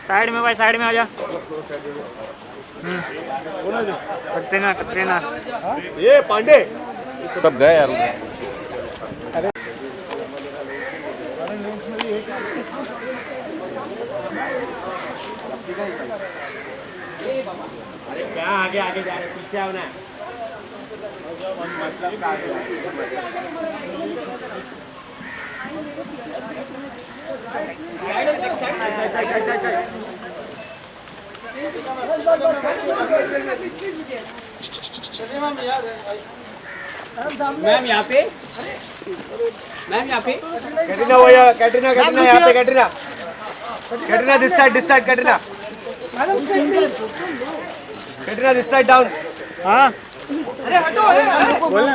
Side में भाई, side में आ जा। कटरीना कटरीना ये पांडे सब गए यार। क्या आगे आगे जा रहे, पीछे आओ ना। मैम यहाँ पे, मैम यहाँ पे। कैटरीना भैया, कैटरीना कैटरीना यहाँ पे, Katrina Katrina this side Katrina, Katrina this side down. हाँ अरे हटो, बोलना।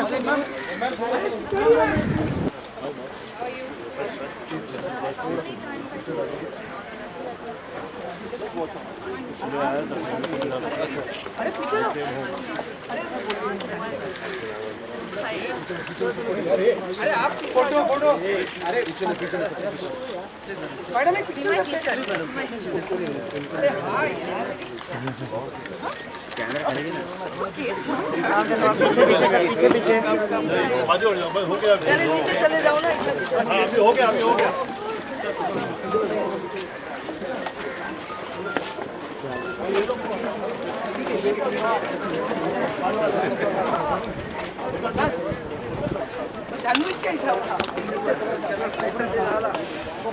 अरे पीछे अरे आप फोटो फोटो, अरे पीछे मैडम एक पीछे अरे हाँ कैमरा खड़े ना पीछे पीछे बाजू हो जाओ, बस हो गया। चले नीचे चले जाओ ना। हाँ अभी हो गया, अभी हो गया। सैंडविच कैसा था?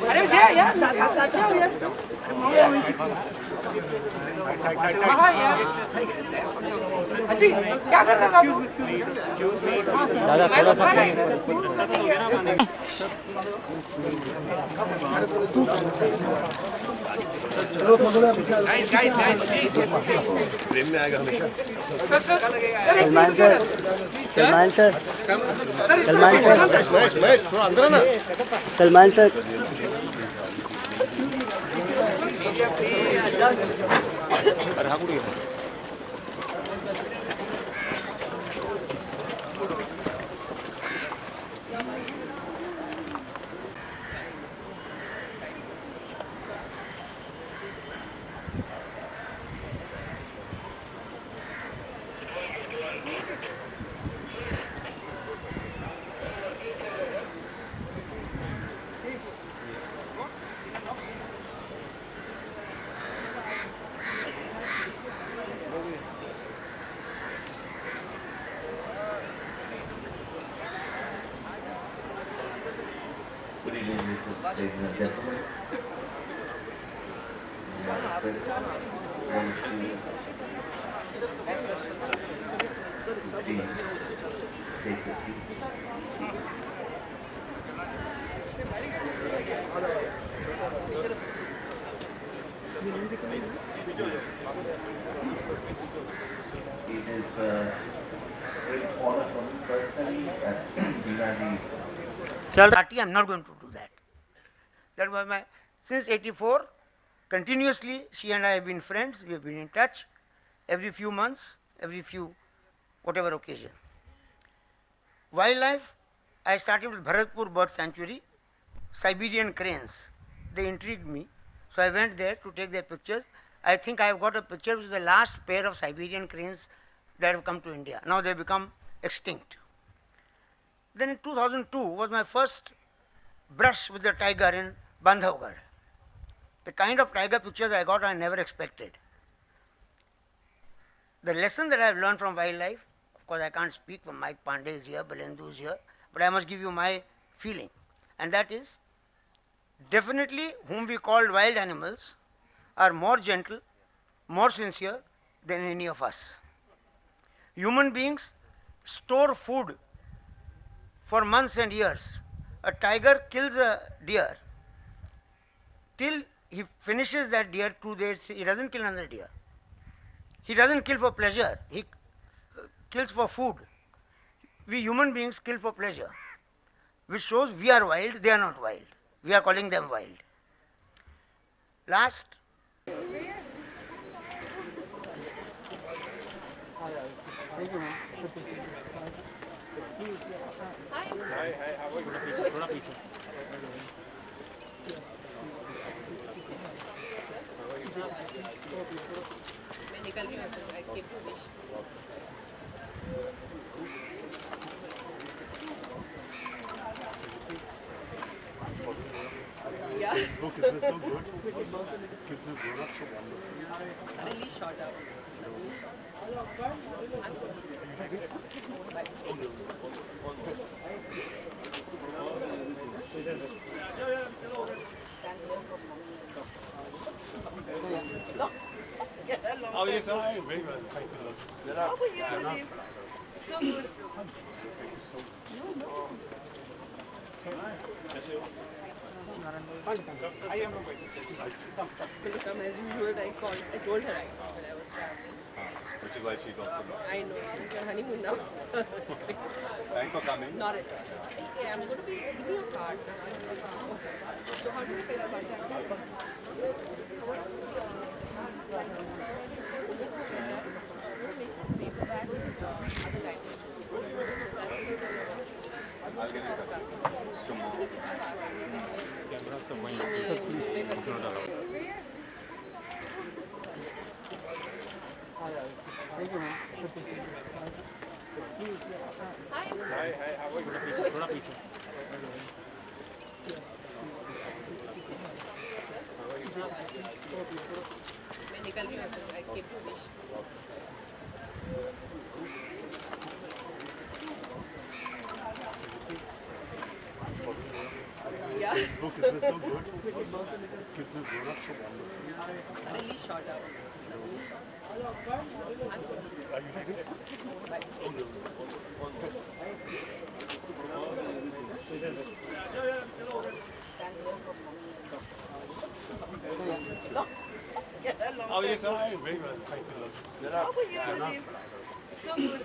अरे यार यार अच्छा हो यार। हाँ यार अजी क्या कर रहा था तू? दादा थोड़ा सा गाइस प्रेम में आएगा हमेशा। Salman sir, Salman sir, Salman sir, थोड़ा अंदर ना। सलमान सर। अरे हाँ कुड़ी ladies and gentlemen. Please take your seats. It is a great honor for me personally that Zinda Party, I'm not going to do that. That was my, since 84, continuously she and I have been friends, we have been in touch every few months, every few whatever occasion. Wildlife, I started with Bharatpur Bird Sanctuary, Siberian cranes, they intrigued me, so I went there to take their pictures. I think I have got a picture which is the last pair of Siberian cranes that have come to India. Now they have become extinct. Then in 2002 was my first brush with the tiger in Bandhavgarh. The kind of tiger pictures I got I never expected. The lesson that I have learned from wildlife, of course I can't speak for Mike Pandey is here, Balendu is here, but I must give you my feeling, and that is definitely whom we call wild animals are more gentle, more sincere than any of us. Human beings store food for months and years. A tiger kills a deer. Till he finishes that deer 2 days, he doesn't kill another deer. He doesn't kill for pleasure, he kills for food. We human beings kill for pleasure, which shows we are wild, they are not wild. We are calling them wild. Last. मैं निकल रही हूँ, I came to wish. Yeah. This book is so good. Kids have grown up so wonderful. Suddenly shot up. Oh, yes, I very well. Thank you. Sit up. So good. Come as usual. I told her actually, but I was traveling. Which is why she's also not. I know. She's on honeymoon now. Thanks for coming. Not at all. Yeah, I'm going to be give me a card. So how do you pay the card? I'll get it tomorrow. मैं निकल रही हूँ, I came to wish. Yeah. This book is so good. Kids have grown up so wonderful. Suddenly shot up. Oh, yes, I very well. Thank you. Sit up. So good.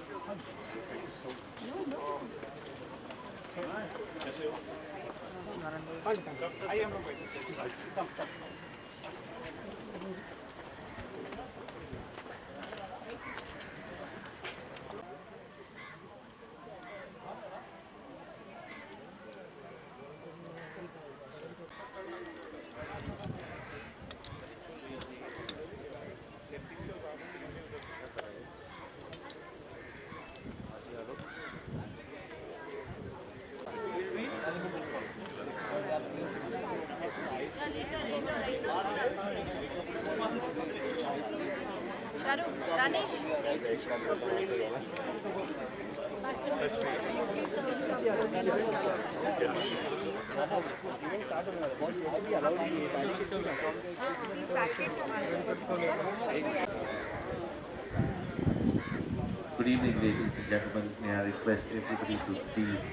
Good evening, ladies and gentlemen. May I request everybody to please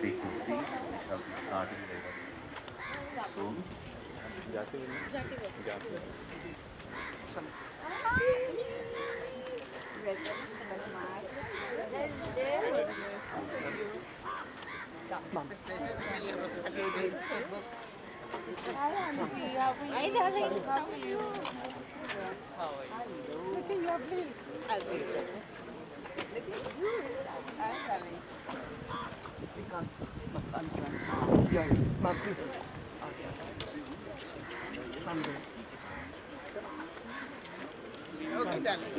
take your seats. We shall be starting very soon. Hi, Auntie. How are you? Hi, darling. How are you? How are you? Looking lovely. I'll be good. Hi, darling. Because okay, darling.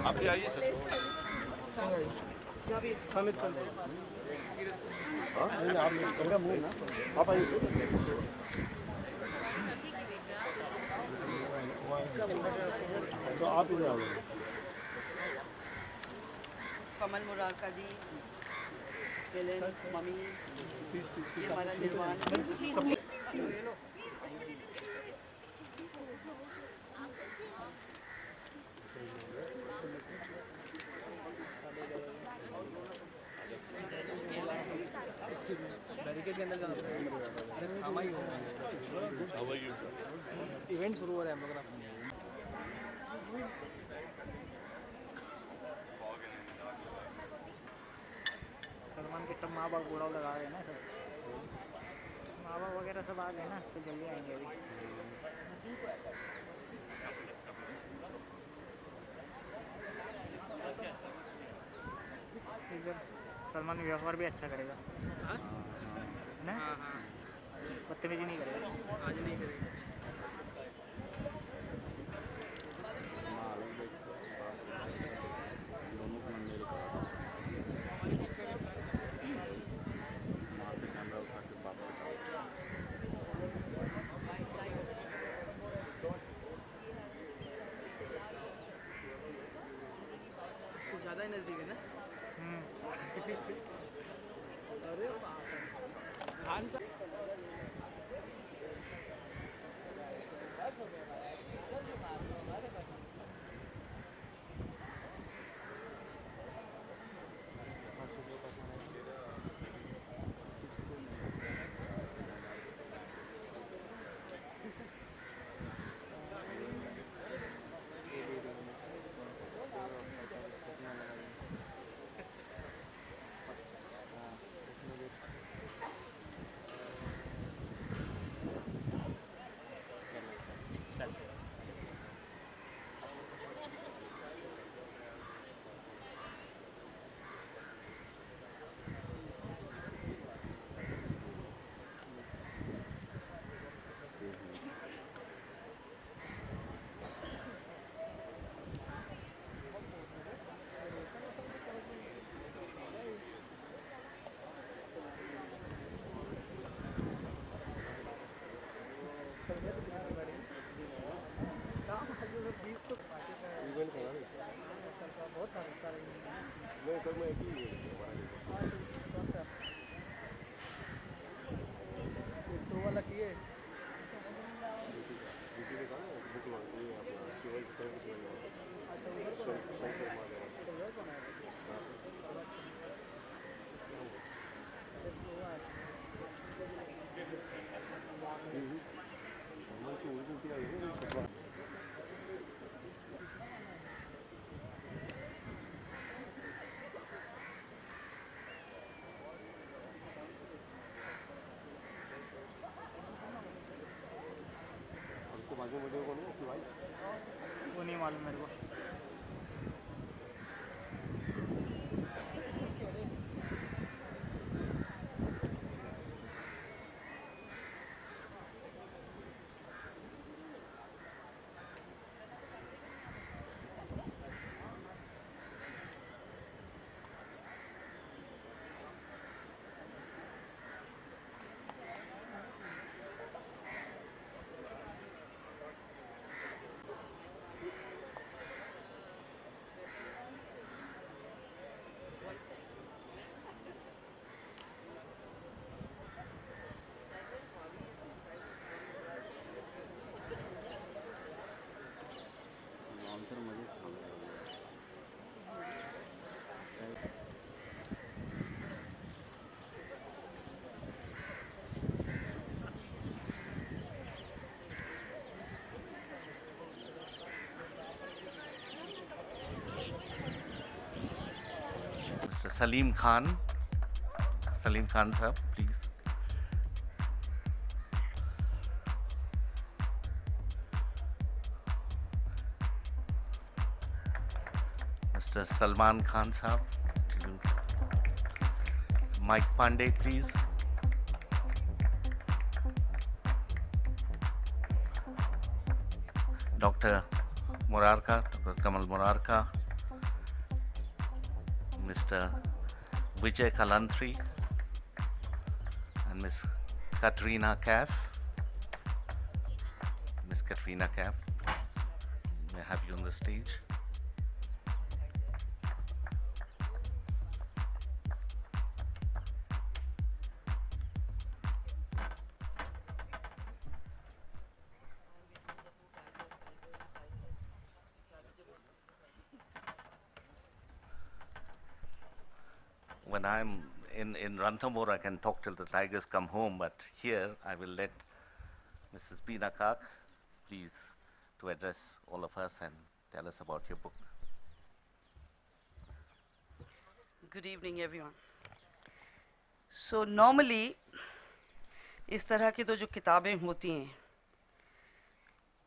आप भी आइए तो आप इधर आओ कमल मुरारका जी, Helen, mummy, ये हमारा निर्वाण। बैरिकेड के अंदर जाना पड़ेगा। हम ही इवेंट शुरू हो रहा है हम लोग का। सलमान के सब माँ बाप घोड़ा लगा रहे हैं ना, सब माँ बाप वगैरह सब आ गए ना, तो जल्दी आएंगे अभी। इधर सलमान व्यवहार भी अच्छा करेगा, है ना? बदतमीजी नहीं करेगा, आज नहीं करेगा। ज़्यादा ही नज़दीक है ना। अरे खान साहब वो नहीं मालूम मेरे को। Mr. Salim Khan, sir, please. Mr. Salman Khan, sir. Mike Pandey, please. Dr. Murarka, Dr. Kamal Murarka. Mr. Vijay Kalantri and Miss Katrina Kaif. Miss Katrina Kaif, may I have you on the stage? When I'm in Ranthambore, I can talk till the tigers come home, but here I will let Mrs. Beena Kak, please, to address all of us and tell us about your book. Good evening, everyone. So normally, इस तरह की तो जो किताबें होती हैं,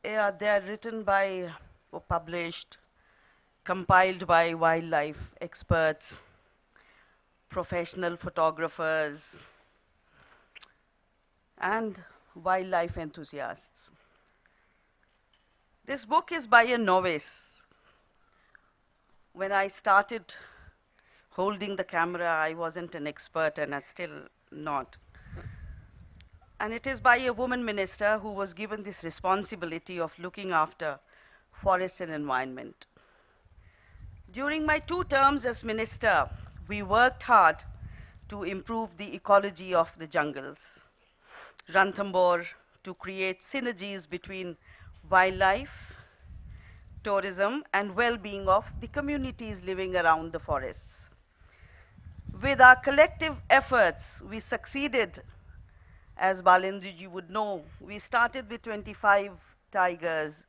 they are written by or published, compiled by wildlife experts professional photographers, and wildlife enthusiasts. This book is by a novice. When I started holding the camera, I wasn't an expert, and I'm still not. And it is by a woman minister who was given this responsibility of looking after forests and environment. During my 2 terms as minister, we worked hard to improve the ecology of the jungles. Ranthambore to create synergies between wildlife, tourism, and well-being of the communities living around the forests. With our collective efforts, we succeeded. As Balendu ji would know, we started with 25 tigers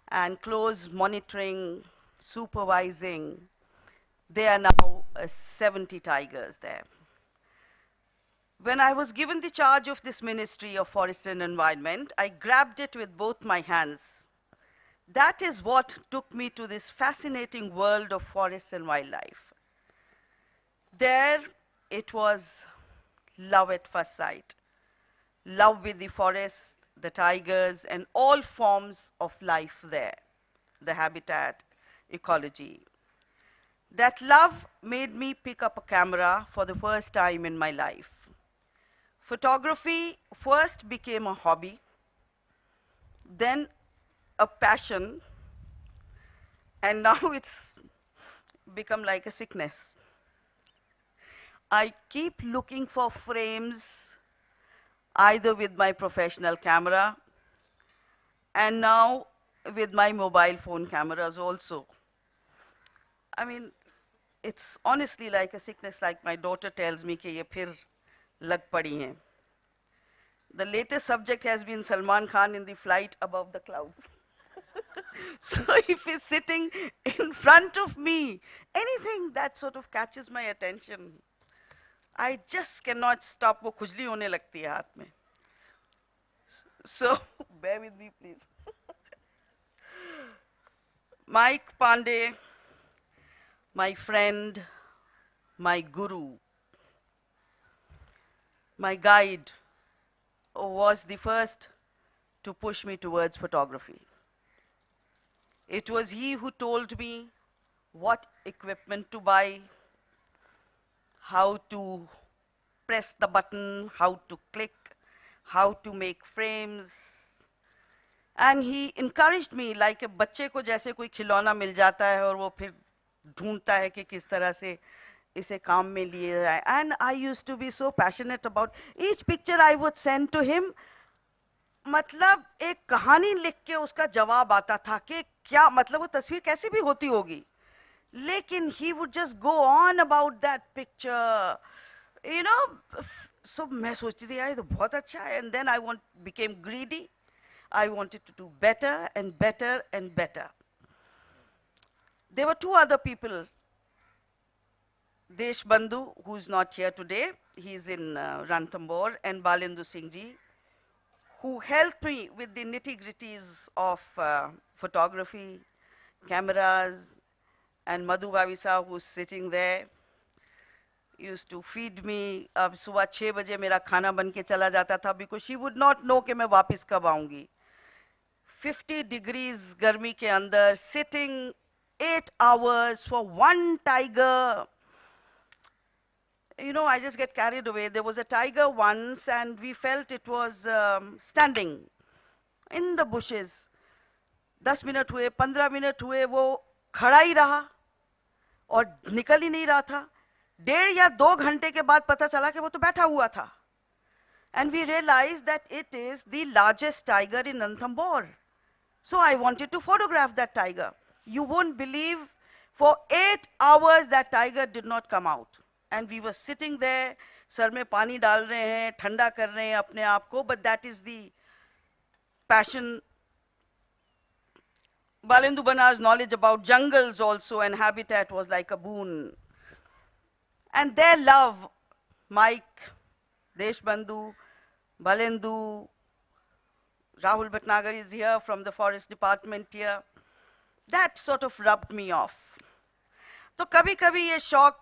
and close monitoring, supervising. There are now 70 tigers there. When I was given the charge of this Ministry of Forest and Environment, I grabbed it with both my hands. That is what took me to this fascinating world of forests and wildlife. There, it was love at first sight. Love with the forest, the tigers, and all forms of life there, the habitat, ecology. That love made me pick up a camera for the first time in my life. Photography first became a hobby, then a passion, and now it's become like a sickness. I keep looking for frames either with my professional camera and now with my mobile phone cameras also. I mean, it's honestly like a sickness, like my daughter tells me कि ये फिर लग पड़ी हैं. The latest subject has been Salman Khan in the flight above the clouds. So if he's sitting in front of me, anything that sort of catches my attention, I just cannot stop. वो खुजली होने लगती है हाथ में. So bear with me, please. Mike Pandey, my friend, my guru, my guide, was the first to push me towards photography. It was he who told me what equipment to buy, how to press the button, how to click, how to make frames. And he encouraged me like a बच्चे को जैसे कोई खिलौना मिल जाता है और वो फिर ढूंढता है कि किस तरह से इसे काम में लिए जाए. And I used to be so passionate about each picture I would send to him. मतलब एक कहानी लिख के उसका जवाब आता था कि क्या मतलब वो तस्वीर कैसी भी होती होगी. लेकिन he would just go on about that picture, you know. So मैं सोचती थी यार ये तो बहुत अच्छा है. And then I became greedy. I wanted to do better and better and better. There were 2 other people. Desh Bandhu, who's not here today, he's in Ranthambore, and Balendu Singh ji, who helped me with the nitty-gritties of photography, cameras, and Madhu Bhavisa, who's sitting there, used to feed me. अब सुबह 6 बजे मेरा खाना बन के चला जाता था because she would not know कि मैं वापस कब आऊँगी. 50 degrees गर्मी के अंदर, sitting 8 hours for one tiger. You know, I just get carried away. There was a tiger once, and we felt it was standing in the bushes. 10 minute हुए, 15 minute हुए, वो खड़ा ही रहा और निकल ही नहीं रहा था. 1.5 या 2 घंटे के बाद पता चला कि वो तो बैठा हुआ था. And we realized that it is the largest tiger in Ranthambore. So I wanted to photograph that tiger. You won't believe, for 8 hours that tiger did not come out. And we were sitting there, sir में पानी डाल रहे हैं, ठंडा कर रहे हैं अपने आप को, but that is the passion. Balendu Bana's knowledge about jungles also and habitat was like a boon. And their love, Mike, Deshbandhu, Balendu, Rahul Bhatnagar is here from the forest department here. That sort of rubbed me off. तो कभी-कभी ये शौक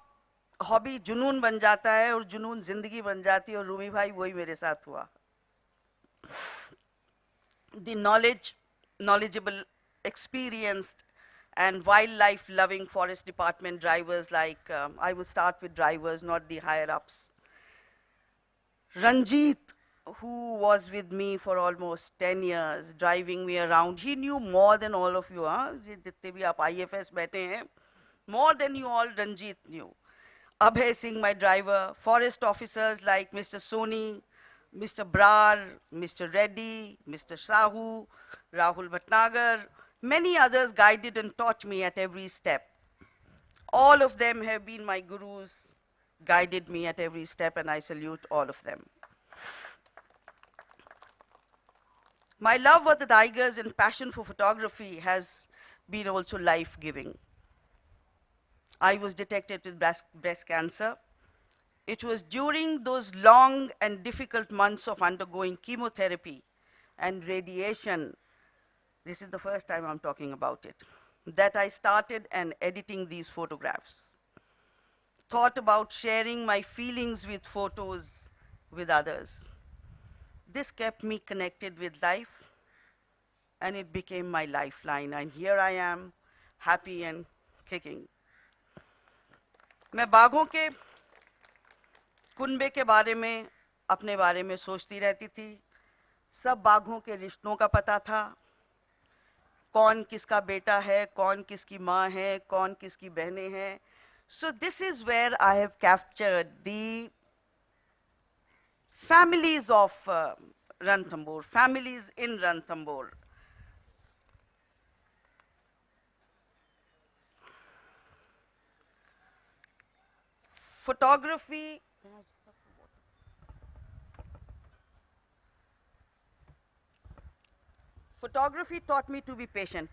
hobby जुनून बन जाता है और जुनून जिंदगी बन जाती है, और रूमी भाई वही मेरे साथ हुआ. The knowledgeable, experienced, and wildlife loving forest department drivers, like I will start with drivers, not the higher ups. Ranjit, who was with me for almost 10 years, driving me around, he knew more than all of you. जितने भी आप IFS बैठे हैं, more than you all, Ranjit knew. Abhay Singh, my driver, forest officers like Mr. Soni, Mr. Brar, Mr. Reddy, Mr. Sahu, Rahul Bhatnagar, many others guided and taught me at every step. All of them have been my gurus, guided me at every step, and I salute all of them. My love for the tigers and passion for photography has been also life-giving. I was detected with breast cancer. It was during those long and difficult months of undergoing chemotherapy and radiation, this is the first time I'm talking about it, that I started and editing these photographs. Thought about sharing my feelings with photos with others. This kept me connected with life, and it became my lifeline. And here I am, happy and kicking. मैं बाघों के कुनबे के बारे में, अपने बारे में सोचती रहती थी. सब बाघों के रिश्तों का पता था, कौन किसका बेटा है, कौन किसकी माँ है, कौन किसकी बहनें हैं. So this is where I have captured the families of Ranthambore, families in Ranthambore. Photography taught me to be patient,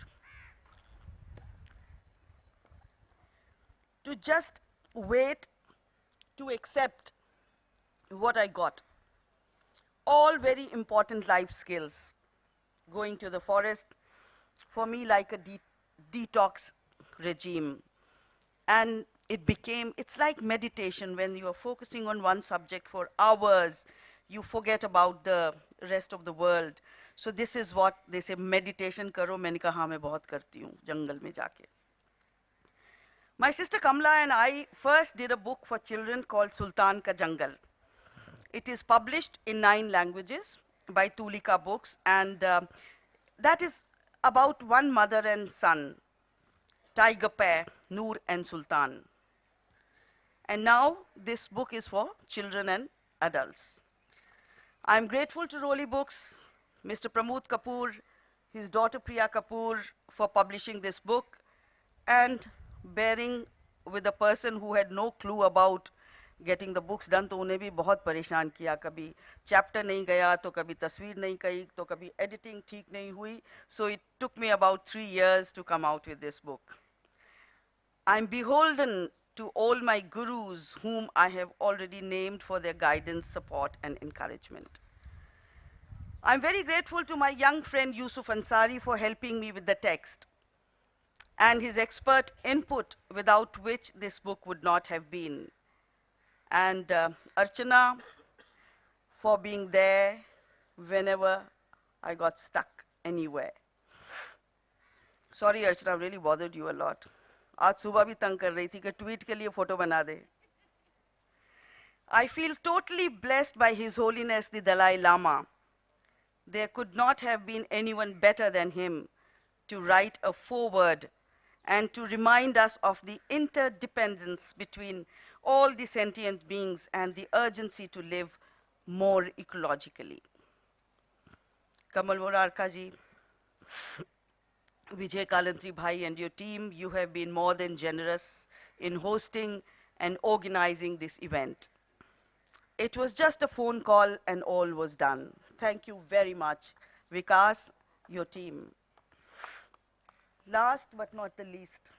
to just wait, to accept what I got. All very important life skills. Going to the forest, for me, like a detox regime. And it's like meditation. When you are focusing on one subject for hours, you forget about the rest of the world. So this is what they say, meditation karo. मैंने कहा हाँ मैं बहुत करती हूँ जंगल में जाके. My sister Kamla and I first did a book for children called Sultan Ka Jangal. It is published in 9 languages by Tulika Books, and that is about one mother and son, tiger pair, Noor and Sultan. And now this book is for children and adults. I'm grateful to Roli Books, Mr. Pramod Kapoor, his daughter Priya Kapoor for publishing this book and bearing with a person who had no clue about getting the books done. तो उन्हें भी बहुत परेशान किया, कभी chapter नहीं गया, तो कभी तस्वीर नहीं गई, तो कभी editing ठीक नहीं हुई. So it took me about 3 years to come out with this book. I'm beholden to all my gurus whom I have already named for their guidance, support, and encouragement. I'm very grateful to my young friend Yusuf Ansari for helping me with the text and his expert input, without which this book would not have been. And Archana for being there whenever I got stuck anywhere. Sorry Archana, I really bothered you a lot. आज सुबह भी तंग कर रही थी कि tweet के लिए फोटो बना दे. I feel totally blessed by His Holiness the Dalai Lama. There could not have been anyone better than him to write a foreword and to remind us of the interdependence between all the sentient beings and the urgency to live more ecologically. Kamal Morarka ji, Vijay Kalantri Bhai and your team, you have been more than generous in hosting and organizing this event. It was just a phone call and all was done. Thank you very much, Vikas, your team. Last but not the least,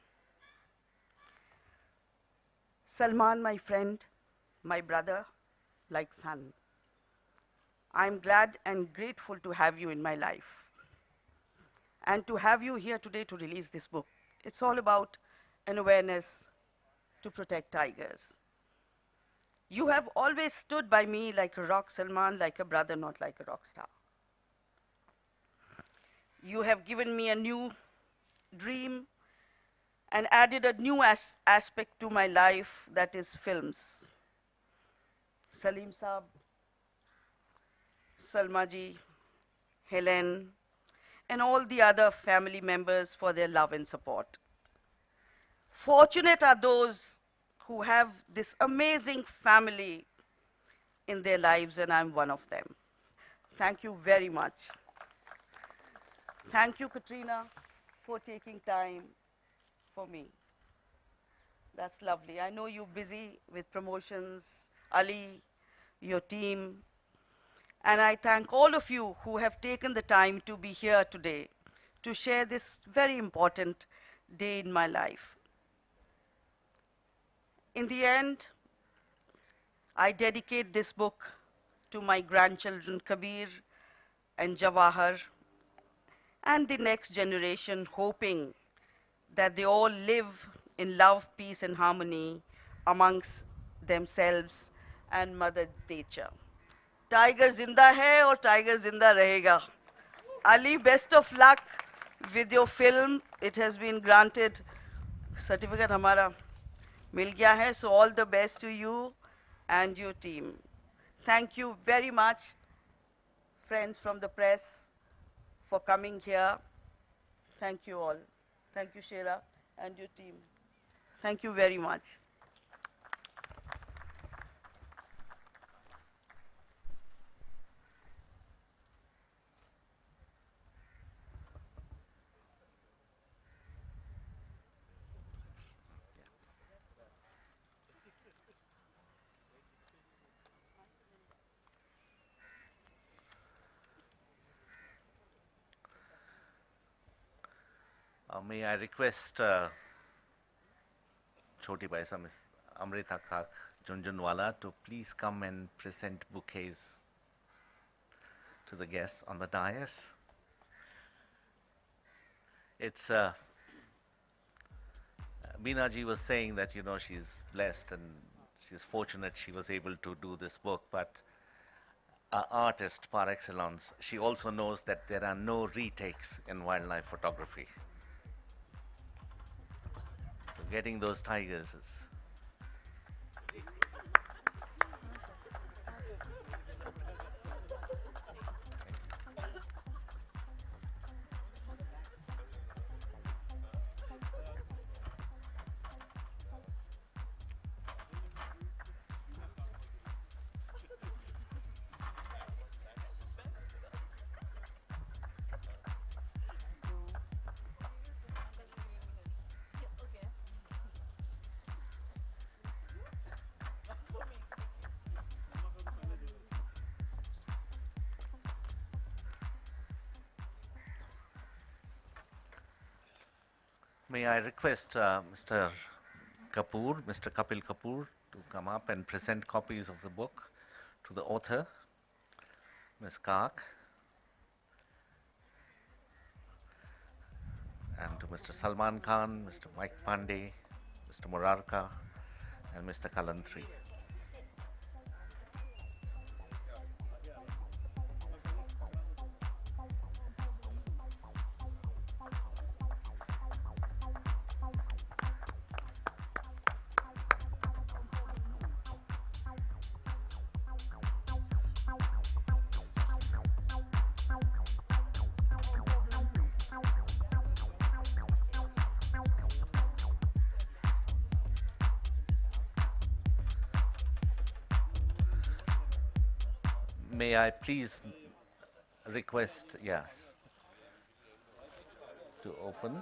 Salman, my friend, my brother, like son. I'm glad and grateful to have you in my life and to have you here today to release this book. It's all about an awareness to protect tigers. You have always stood by me like a rock, Salman, like a brother, not like a rock star. You have given me a new dream and added a new aspect to my life, that is films. Salim Saab, Salma ji, Helen, and all the other family members for their love and support. Fortunate are those who have this amazing family in their lives, and I'm one of them. Thank you very much. Thank you, Katrina, for taking time for me. That's lovely. I know you're busy with promotions, Ali, your team, and I thank all of you who have taken the time to be here today to share this very important day in my life. In the end, I dedicate this book to my grandchildren Kabir and Jawahar and the next generation, hoping that they all live in love, peace, and harmony amongst themselves and Mother Nature. Tiger zinda hai aur tiger zinda rahega. Ali, best of luck with your film. It has been granted. Certificate hamara mil gaya hai, so all the best to you and your team. Thank you very much, friends from the press, for coming here. Thank you all. Thank you, Shera, and your team. Thank you very much. May I request Choti Baisa, Miss Amrita Kak Junjunwala, to please come and present bouquets to the guests on the dais. It's Beena ji was saying that, you know, she's blessed and she's fortunate she was able to do this book, but an artist par excellence, she also knows that there are no retakes in wildlife photography. So getting those tigers is... May I request Mr. Kapoor, Mr. Kapil Kapoor, to come up and present copies of the book to the author, Ms. Kak, and to Mr. Salman Khan, Mr. Mike Pandey, Mr. Murarka, and Mr. Kalantri. May I please request, yes, to open.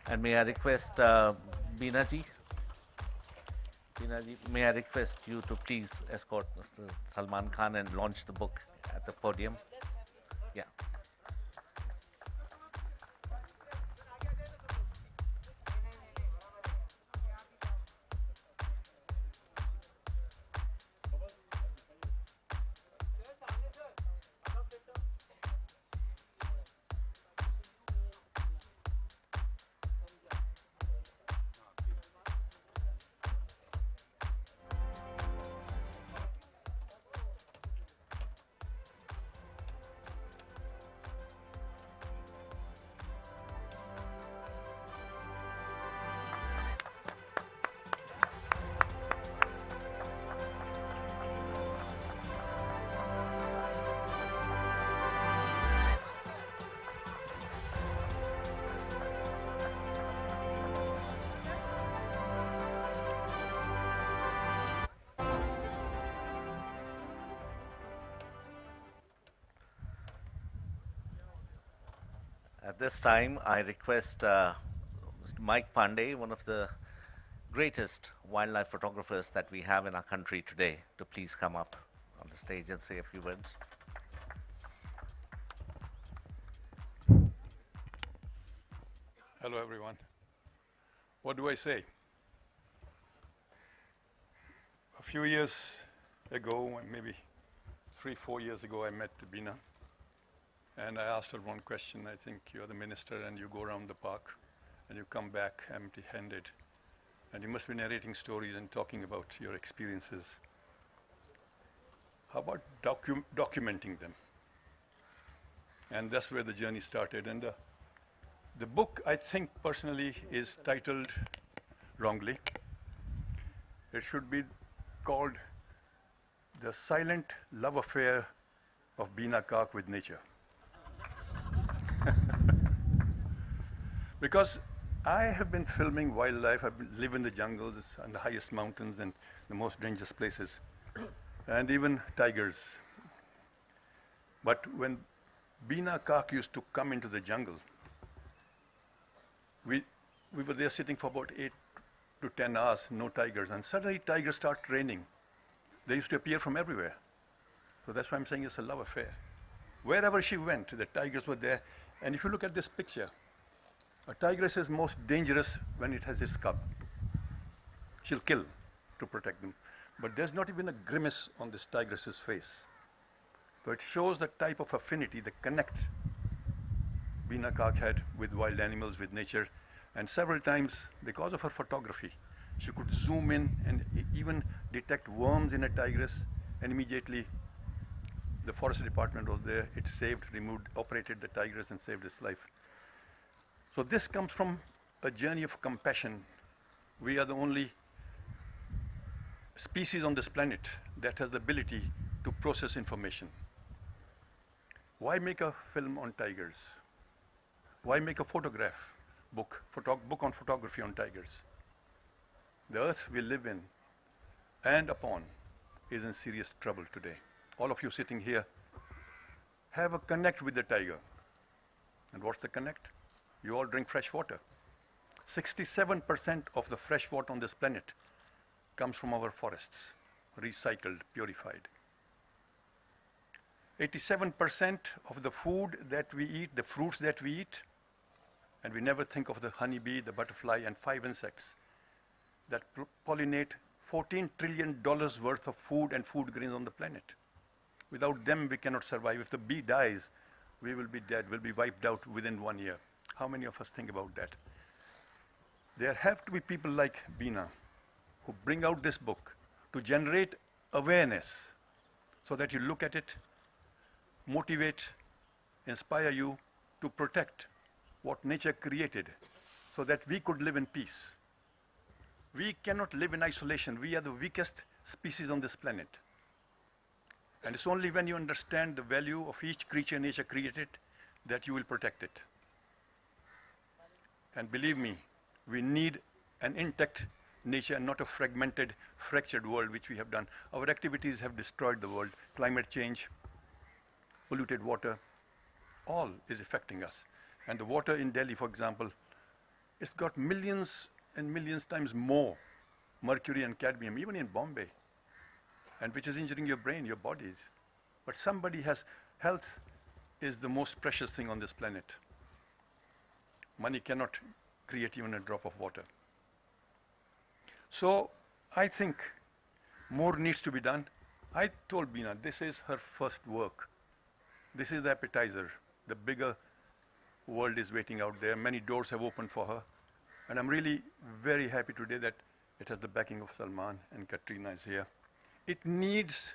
And may I request Beena ji, may I request you to please escort Mr. Salman Khan and launch the book at the podium. Yeah. At this time, I request Mr. Mike Pandey, one of the greatest wildlife photographers that we have in our country today, to please come up on the stage and say a few words. Hello, everyone. What do I say? A few years ago, maybe 3-4 years ago, I met Bina, and I asked her one question. I think you're the minister and you go around the park and you come back empty-handed, and you must be narrating stories and talking about your experiences. How about documenting them? And that's where the journey started. And the book, I think personally, is titled wrongly. It should be called The Silent Love Affair of Bina Kak with Nature. Because I have been filming wildlife. I live in the jungles and the highest mountains and the most dangerous places, and even tigers. But when Bina Kak used to come into the jungle, we were there sitting for about 8 to 10 hours, no tigers, and suddenly tigers start raining. They used to appear from everywhere. So that's why I'm saying it's a love affair. Wherever she went, the tigers were there. And if you look at this picture, a tigress is most dangerous when it has its cub. She'll kill to protect them. But there's not even a grimace on this tigress's face. So it shows the type of affinity, the connect Bina Kak had with wild animals, with nature. And several times, because of her photography, she could zoom in and even detect worms in a tigress, and immediately the forest department was there. It saved, removed, operated the tigress and saved its life. So this comes from a journey of compassion. We are the only species on this planet that has the ability to process information. Why make a film on tigers? Why make a photograph book on photography on tigers? The earth we live in and upon is in serious trouble today. All of you sitting here have a connect with the tiger. And what's the connect? You all drink fresh water. 67% of the fresh water on this planet comes from our forests, recycled, purified. 87% of the food that we eat, the fruits that we eat, and we never think of the honeybee, the butterfly, and 5 insects that pollinate $14 trillion worth of food and food grains on the planet. Without them, we cannot survive. If the bee dies, we will be dead, we'll be wiped out within 1 year. How many of us think about that? There have to be people like Bina who bring out this book to generate awareness so that you look at it, motivate, inspire you to protect what nature created so that we could live in peace. We cannot live in isolation. We are the weakest species on this planet. And it's only when you understand the value of each creature nature created that you will protect it. And believe me, we need an intact nature and not a fragmented, fractured world, which we have done. Our activities have destroyed the world. Climate change, polluted water, all is affecting us. And the water in Delhi, for example, it's got millions and millions times more mercury and cadmium, even in Bombay, and which is injuring your brain, your bodies. But somebody has, health is the most precious thing on this planet. Money cannot create even a drop of water. So I think more needs to be done. I told Bina, this is her first work. This is the appetizer. The bigger world is waiting out there. Many doors have opened for her. And I'm really very happy today that it has the backing of Salman, and Katrina is here. It needs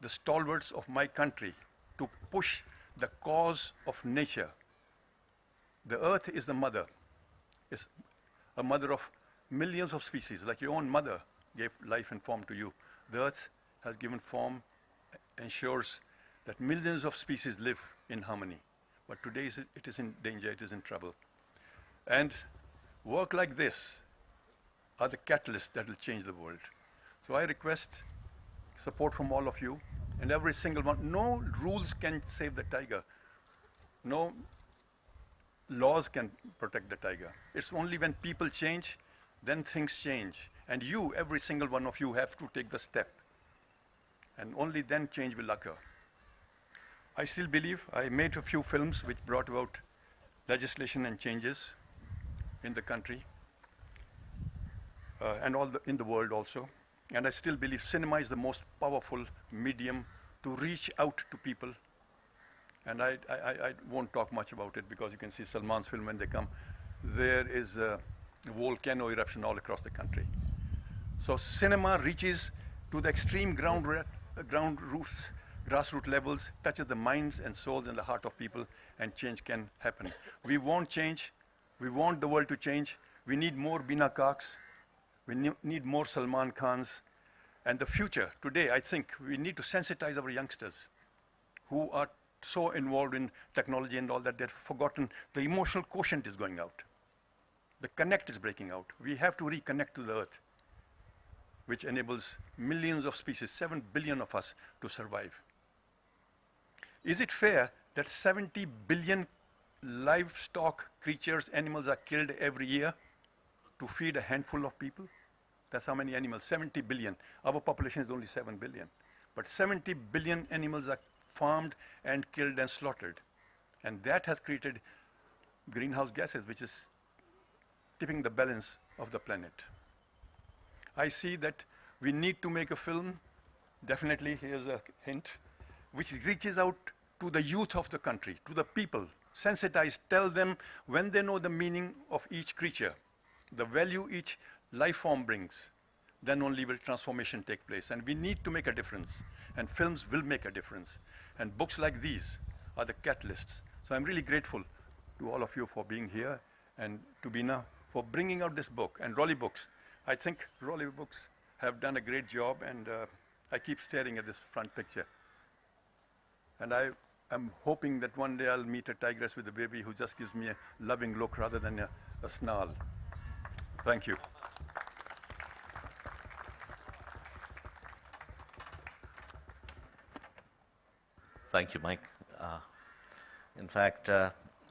the stalwarts of my country to push the cause of nature. The earth is the mother. It's a mother of millions of species, like your own mother gave life and form to you. The earth has given form, ensures that millions of species live in harmony. But today it is in danger, it is in trouble. And work like this are the catalysts that will change the world. So I request support from all of you, and every single one. No rules can save the tiger. No laws can protect the tiger. It's only when people change, then things change. And you, every single one of you, have to take the step. And only then change will occur. I still believe I made a few films which brought about legislation and changes in the country and in the world also. And I still believe cinema is the most powerful medium to reach out to people. And I won't talk much about it because you can see Salman's film when they come. There is a volcano eruption all across the country. So cinema reaches to the extreme grassroots levels, touches the minds and souls and the heart of people, and change can happen. We want change. We want the world to change. We need more Bina Kaks. We need more Salman Khans. And the future, today, I think we need to sensitize our youngsters who are so involved in technology and all that, they've forgotten the emotional quotient is going out. The connect is breaking out. We have to reconnect to the earth, which enables millions of species, 7 billion of us, to survive. Is it fair that 70 billion livestock creatures, animals are killed every year to feed a handful of people? That's how many animals, 70 billion. Our population is only 7 billion. But 70 billion animals are farmed and killed and slaughtered. And that has created greenhouse gases, which is tipping the balance of the planet. I see that we need to make a film, definitely, here's a hint, which reaches out to the youth of the country, to the people, sensitize, tell them when they know the meaning of each creature, the value each life form brings, then only will transformation take place. And we need to make a difference, and films will make a difference. And books like these are the catalysts. So I'm really grateful to all of you for being here, and to Bina for bringing out this book, and Rolly Books. I think Rolly Books have done a great job, and I keep staring at this front picture. And I am hoping that one day I'll meet a tigress with a baby who just gives me a loving look rather than a snarl. Thank you. Thank you, Mike. In fact,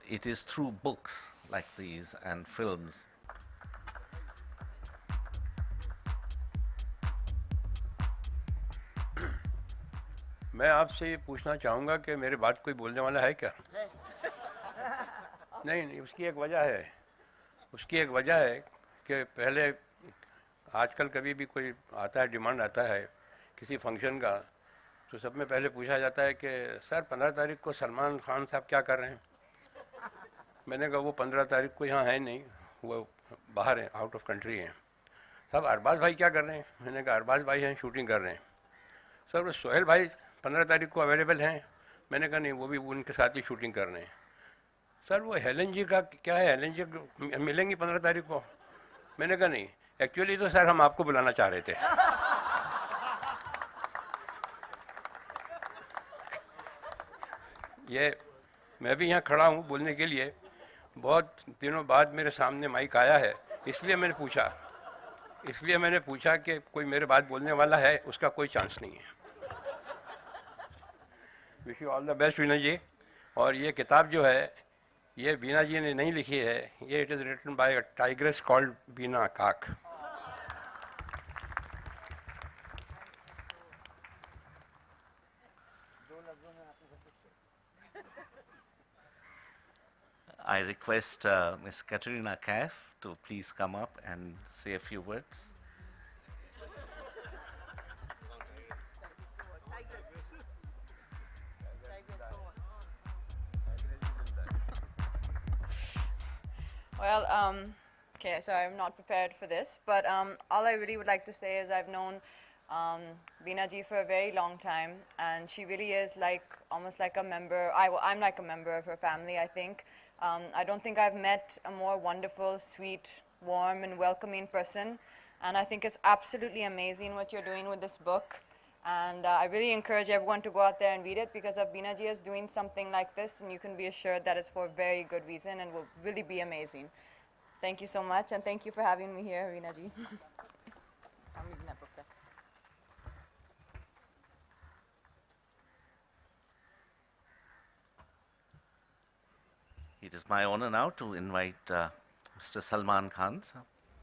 it is through books like these and films मैं आपसे ये पूछना चाहूँगा कि मेरे बात कोई बोलने वाला है क्या? नहीं, उसकी एक वजह है कि पहले आजकल कभी भी कोई आता है, डिमांड आता है किसी फंक्शन का, तो सब में पहले पूछा जाता है कि सर 15 तारीख को सलमान खान साहब क्या कर रहे हैं? मैंने कहा वो 15 तारीख को यहाँ है नहीं, वो बाहर हैं, आउट ऑफ कंट्री हैं। साहब अरबाज भाई क्या कर रहे हैं? मैंने कहा अरबाज भाई हैं, शूटिंग कर रहे हैं। सर वो सोहेल भाई 15 तारीख को अवेलेबल हैं? मैंने कहा नहीं, वो भी उनके साथ ही शूटिंग कर रहे हैं। सर वो हेलन जी का क्या है, हेलन जी मिलेंगी 15 तारीख को? मैंने कहा नहीं, एक्चुअली तो सर हम आपको बुलाना चाह रहे थे। ये मैं भी यहाँ खड़ा हूँ बोलने के लिए, बहुत दिनों बाद मेरे सामने माइक आया है, इसलिए मैंने पूछा कि कोई मेरे बात बोलने वाला है, उसका कोई चांस नहीं है। Wish you all the best Bina ji. और ये किताब जो है ये बीना जी ने नहीं लिखी है, ये it is written by a tigress called Bina Kak. I request Ms. Katrina Kaif to please come up and say a few words. Well, okay, so I'm not prepared for this, but all I really would like to say is I've known Bina ji for a very long time, and she really is like almost like a member. I'm like a member of her family, I think. I don't think I've met a more wonderful, sweet, warm, and welcoming person, and I think it's absolutely amazing what you're doing with this book. And I really encourage everyone to go out there and read it, because if Bina ji is doing something like this, and you can be assured that it's for a very good reason and will really be amazing. Thank you so much, and thank you for having me here, Bina ji. I'm reading that book there. It is my honor now to invite Mr. Salman Khan sir,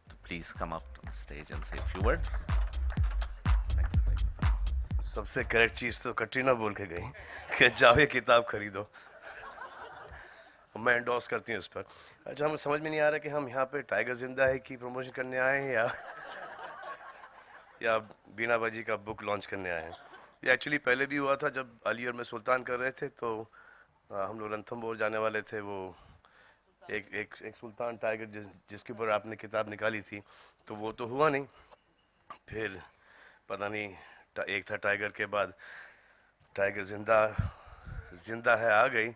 to please come up on the stage and say a few words. सबसे correct चीज़ तो कटरीना बोल के गई कि जाओ ये किताब खरीदो। मैं एंडोर्स करती हूँ इस पर। अच्छा, हमें समझ में नहीं आ रहा कि हम यहाँ पे टाइगर जिंदा है की प्रमोशन करने आए हैं या बीना बाजी का बुक लॉन्च करने आए हैं। ये एक्चुअली पहले भी हुआ था जब अली और मैं सुल्तान कर रहे थे, तो हम लोग रणथंभौर जाने वाले थे। वो एक सुल्तान टाइगर जिसके ऊपर आपने किताब निकाली थी, तो वो तो हुआ नहीं। फिर पता नहीं एक था टाइगर के बाद टाइगर जिंदा है आ गई,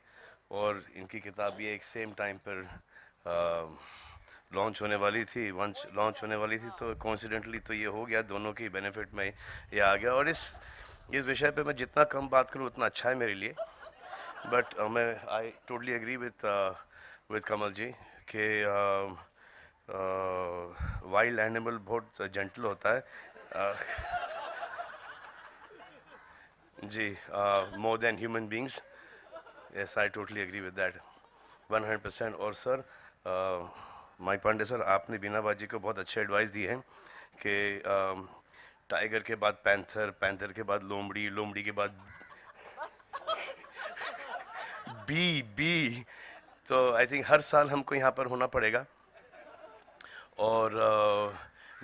और इनकी किताब भी एक सेम टाइम पर लॉन्च होने वाली थी तो कोइंसिडेंटली तो ये हो गया, दोनों की बेनिफिट में ये आ गया। और इस विषय पे मैं जितना कम बात करूँ उतना अच्छा है मेरे लिए। But I totally agree with Kamal ji कि वाइल्ड एनिमल बहुत जेंटल होता है जी, more than human beings. Yes, I totally agree with that 100%। और सर माइक पांडे सर, आपने बीना बाजी को बहुत अच्छे एडवाइस दी है कि टाइगर के बाद पैंथर के बाद लोमड़ी के बाद बी तो आई थिंक हर साल हमको यहाँ पर होना पड़ेगा। और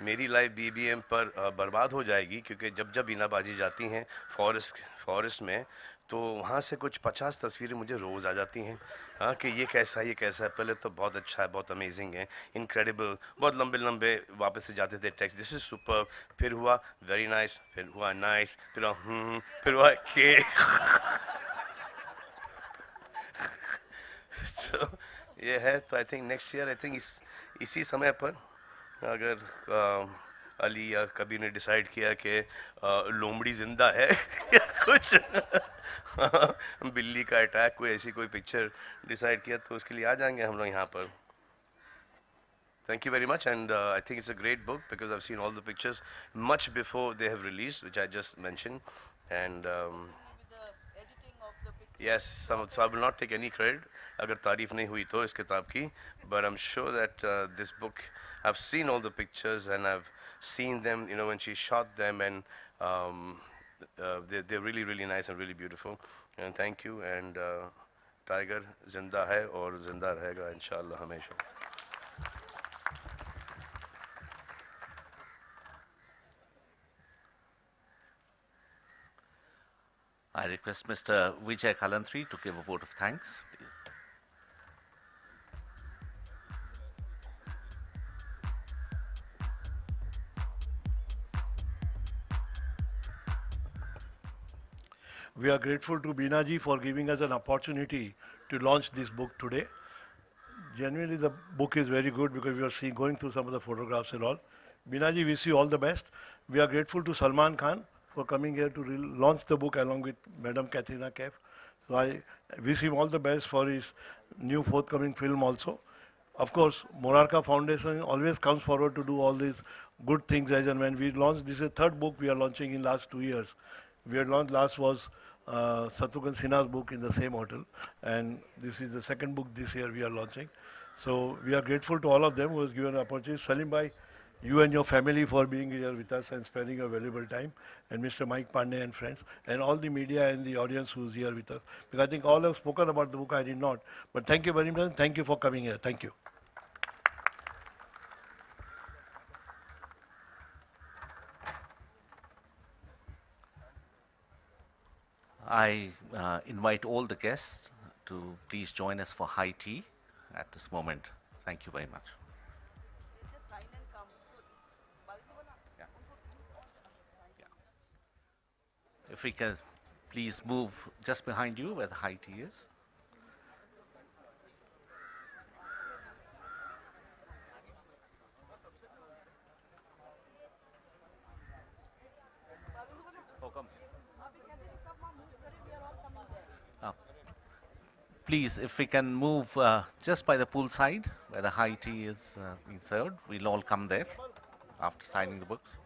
मेरी लाइफ बीबीएम पर बर्बाद हो जाएगी, क्योंकि जब बीनाबाजी जाती हैं फॉरेस्ट में, तो वहाँ से कुछ 50 तस्वीरें मुझे रोज़ आ जाती हैं। हाँ, कि ये कैसा है पहले तो बहुत अच्छा है, बहुत अमेजिंग है, इनक्रेडिबल, बहुत लंबे वापस से जाते थे टेक्स्ट, दिस इज सुपर, फिर हुआ वेरी नाइस, फिर हुआ नाइस, फिर हुआ के तो ये है। तो I think next year, I think इसी समय पर अगर अली या कबीर ने डिसाइड किया कि लोमड़ी जिंदा है या कुछ बिल्ली का अटैक, कोई पिक्चर डिसाइड किया, तो उसके लिए आ जाएंगे हम लोग यहाँ पर। Thank you very much, and I think it's a great book because I've seen all the pictures much before they have released, which I just mentioned, and yes, so I will not take any credit अगर तारीफ नहीं हुई तो इस किताब की, but I'm sure that this book, I've seen all the pictures and I've seen them, you know, when she shot them, and they're really nice and really beautiful. And thank you, and tiger जिंदा है और जिंदा रहेगा इंशाल्लाह हमेशा। I request Mr. Vijay Kalantri to give a vote of thanks, please. We are grateful to Beena ji for giving us an opportunity to launch this book today. Genuinely, the book is very good because we are going through some of the photographs and all. Beena ji, wish you all the best. We are grateful to Salman Khan for coming here to launch the book along with Madam Katrina Kaif. So I wish him all the best for his new forthcoming film also. Of course, Morarka Foundation always comes forward to do all these good things as and when we launch. This is the third book we are launching in last 2 years. We had launched, last was Satrughn Sinha's book in the same hotel, and this is the second book this year we are launching. So we are grateful to all of them who has given an opportunity. Salim Bhai, you and your family for being here with us and spending your valuable time, and Mr. Mike Pandey and friends, and all the media and the audience who is here with us. Because I think all have spoken about the book, I did not. But thank you very much. Thank you for coming here. Thank you. I invite all the guests to please join us for high tea at this moment. Thank you very much. If we can please move just behind you where the high tea is. Please, if we can move just by the pool side where the high tea is being served, we'll all come there after signing the books.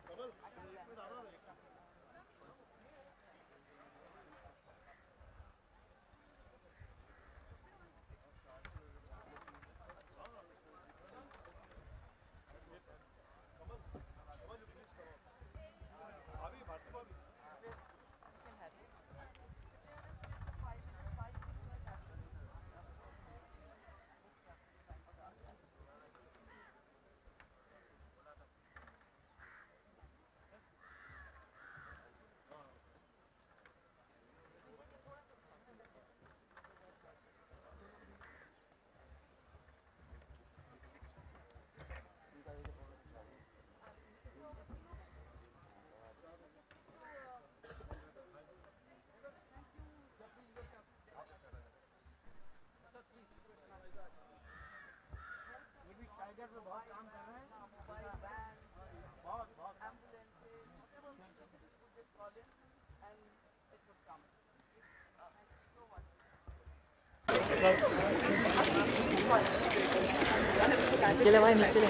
चले भाई नीचे ले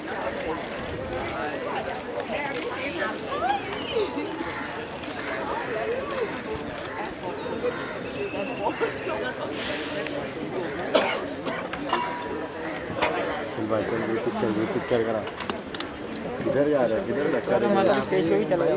भाई चल picture करा किधर जा रहा है किधर धक्का दे रहा है स्टेज पे भी चला गया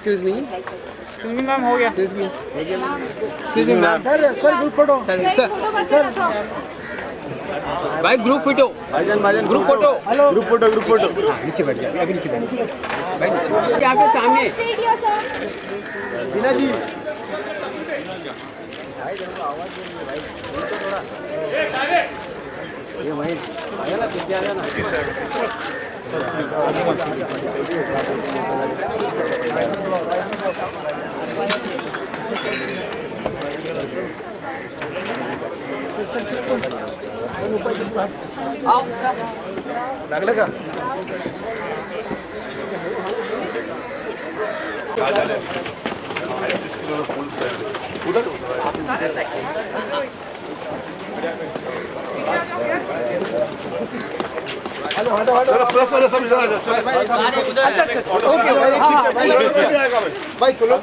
एक्सक्यूज मी मैम हो गया excuse me ma'am sir group photo sir भाई ग्रुप फोटो भाईजान group photo hello group photo नीचे बैठ जा आगे नीचे बैठ भाई यहाँ पे सामने बीना जी ये भाई आया ना कितने आया ना लागलं का भाई चलो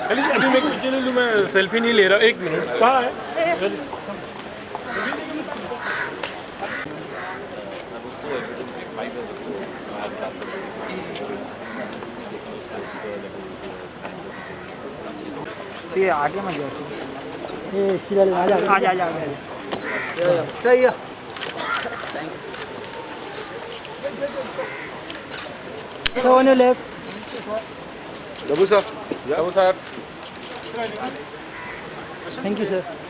अभी मैं पीछे ले लूँ मैं सेल्फी नहीं ले रहा एक मिनट कहाँ है ये आगे मत जाओ ये सीधा आ जा सही है So on your left. Babu sir. Sir Thank you, sir.